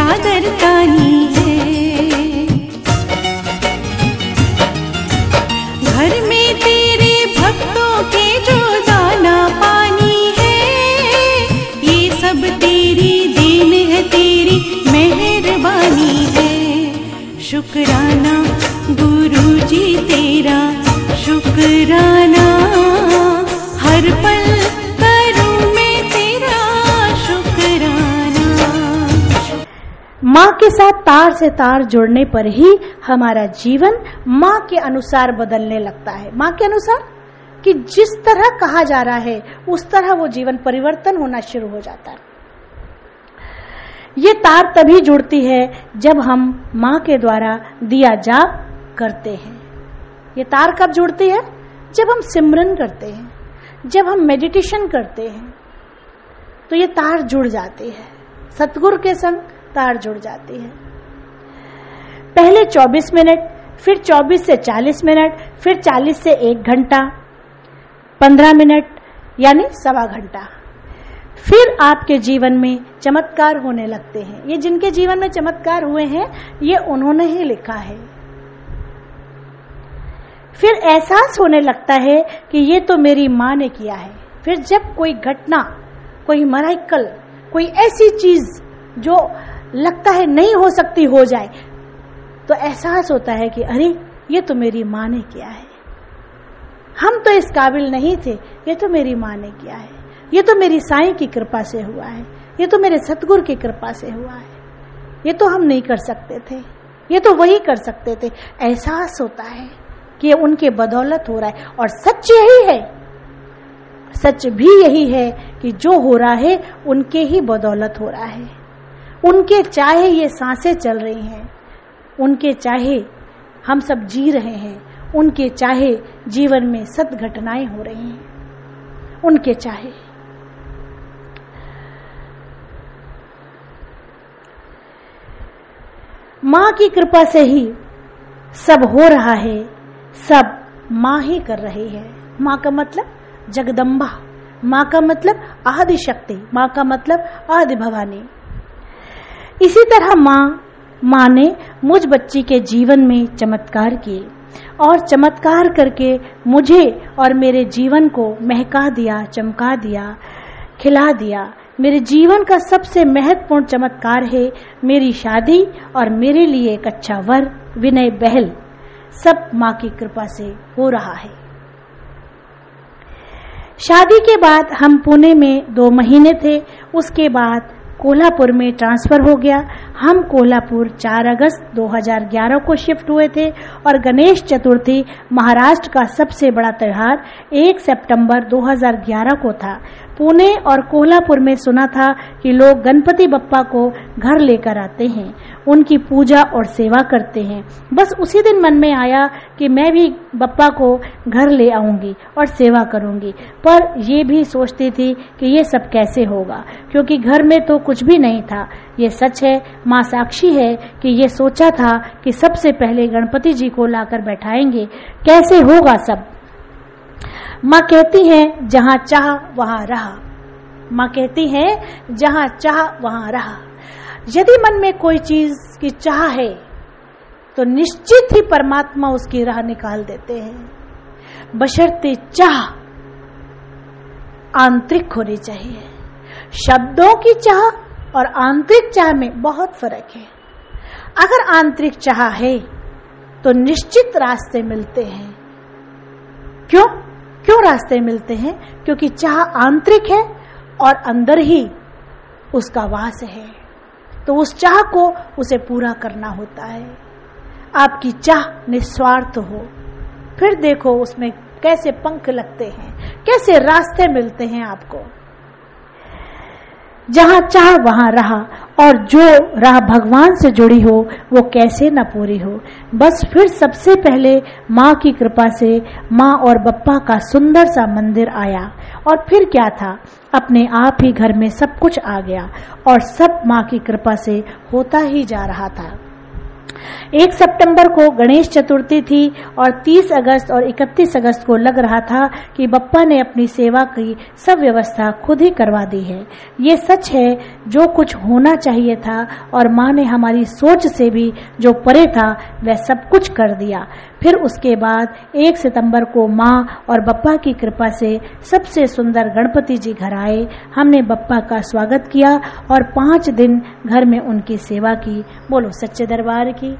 चादर तानी है। घर में तेरे भक्तों के जो दाना पानी है, ये सब तेरी देन है, तेरी मेहरबानी है। शुक्राना गुरुजी तेरा, शुक्राना हर पल करूं मैं तेरा शुक्राना। माँ के साथ तार से तार जुड़ने पर ही हमारा जीवन माँ के अनुसार बदलने लगता है। माँ के अनुसार कि जिस तरह कहा जा रहा है उस तरह वो जीवन परिवर्तन होना शुरू हो जाता है। ये तार तभी जुड़ती है जब हम माँ के द्वारा दिया जाप करते हैं। ये तार कब जुड़ती है? जब हम सिमरन करते हैं, जब हम मेडिटेशन करते हैं, तो ये तार जुड़ जाती है। सतगुरु के संग तार जुड़ जाती है। पहले 24 मिनट, फिर 24 से 40 मिनट, फिर 40 से 1 घंटा, 15 मिनट यानी सवा घंटा। फिर आपके जीवन में चमत्कार होने लगते हैं। ये जिनके जीवन में चमत्कार हुए हैं ये उन्होंने ही लिखा है। फिर एहसास होने लगता है कि ये तो मेरी माँ ने किया है। फिर जब कोई घटना, कोई मिरेकल, कोई ऐसी चीज जो लगता है नहीं हो सकती हो जाए, तो एहसास होता है कि अरे ये तो मेरी माँ ने किया है। हम तो इस काबिल नहीं थे, ये तो मेरी माँ ने किया है। ये तो मेरी साईं की कृपा से हुआ है, ये तो मेरे सतगुरु की कृपा से हुआ है। ये तो हम नहीं कर सकते थे, ये तो वही कर सकते थे। एहसास होता है कि उनके बदौलत हो रहा है। और सच यही है, सच भी यही है कि जो हो रहा है उनके ही बदौलत हो रहा है। उनके चाहे ये सांसें चल रही हैं, उनके चाहे हम सब जी रहे हैं, उनके चाहे जीवन में सत घटनाएं हो रही हैं, उनके चाहे। माँ की कृपा से ही सब हो रहा है, सब माँ ही कर रही है। माँ का मतलब जगदम्बा, माँ का मतलब आदि शक्ति, माँ का मतलब आदि भवानी। इसी तरह माँ ने मुझ बच्ची के जीवन में चमत्कार किए और चमत्कार करके मुझे और मेरे जीवन को महका दिया, चमका दिया, खिला दिया। मेरे जीवन का सबसे महत्वपूर्ण चमत्कार है मेरी शादी और मेरे लिए एक अच्छा वर विनय बहल। सब माँ की कृपा से हो रहा है। शादी के बाद हम पुणे में 2 महीने थे। उसके बाद कोल्हापुर में ट्रांसफर हो गया। हम कोल्हापुर 4 अगस्त 2011 को शिफ्ट हुए थे और गणेश चतुर्थी महाराष्ट्र का सबसे बड़ा त्योहार 1 सितंबर 2011 को था। पुणे और कोल्हापुर में सुना था कि लोग गणपति बप्पा को घर लेकर आते हैं, उनकी पूजा और सेवा करते हैं। बस उसी दिन मन में आया कि मैं भी बप्पा को घर ले आऊंगी और सेवा करूंगी। पर ये भी सोचती थी कि ये सब कैसे होगा, क्योंकि घर में तो कुछ भी नहीं था। ये सच है, माँ साक्षी है कि ये सोचा था कि सबसे पहले गणपति जी को लाकर बैठाएंगे, कैसे होगा सब। माँ कहती है जहाँ चाह वहाँ रहा। माँ कहती है जहाँ चाह वहाँ रहा। यदि मन में कोई चीज की चाह है तो निश्चित ही परमात्मा उसकी राह निकाल देते हैं। बशर्ते चाह आंतरिक होनी चाहिए। शब्दों की चाह और आंतरिक चाह में बहुत फर्क है। अगर आंतरिक चाह है तो निश्चित रास्ते मिलते हैं। क्यों रास्ते मिलते हैं? क्योंकि चाह आंतरिक है और अंदर ही उसका वास है, तो उस चाह को उसे पूरा करना होता है। आपकी चाह निस्वार्थ हो, फिर देखो उसमें कैसे पंख लगते हैं, कैसे रास्ते मिलते हैं आपको। जहां चाह वहां रहा, और जो राह भगवान से जुड़ी हो वो कैसे न पूरी हो। बस फिर सबसे पहले माँ की कृपा से माँ और बप्पा का सुंदर सा मंदिर आया, और फिर क्या था, अपने आप ही घर में सब कुछ आ गया और सब माँ की कृपा से होता ही जा रहा था। 1 सितंबर को गणेश चतुर्थी थी और 30 अगस्त और 31 अगस्त को लग रहा था कि बप्पा ने अपनी सेवा की सब व्यवस्था खुद ही करवा दी है। ये सच है, जो कुछ होना चाहिए था और माँ ने हमारी सोच से भी जो परे था वह सब कुछ कर दिया। फिर उसके बाद 1 सितंबर को माँ और बप्पा की कृपा से सबसे सुंदर गणपति जी घर आए। हमने बप्पा का स्वागत किया और 5 दिन घर में उनकी सेवा की। बोलो सच्चे दरबार की,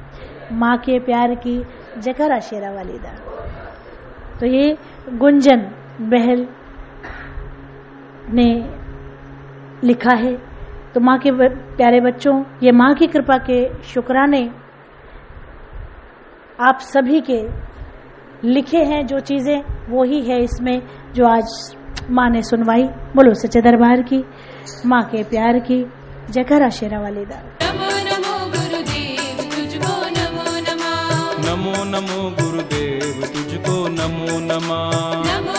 माँ के प्यार की, जयकारा शेरा वाली दा। तो ये गुंजन बहल ने लिखा है। तो माँ के प्यारे बच्चों, ये माँ की कृपा के शुक्राने आप सभी के लिखे हैं। जो चीज़ें वो ही है इसमें जो आज माँ ने सुनवाई। बोलो सच्चे दरबार की, माँ के प्यार की, जयकारा शेरा वाली दा। नमो नमो गुरुदेव तुझको नमो नमः। नमो नमो गुरुदेव तुझको नमो नमः। नमो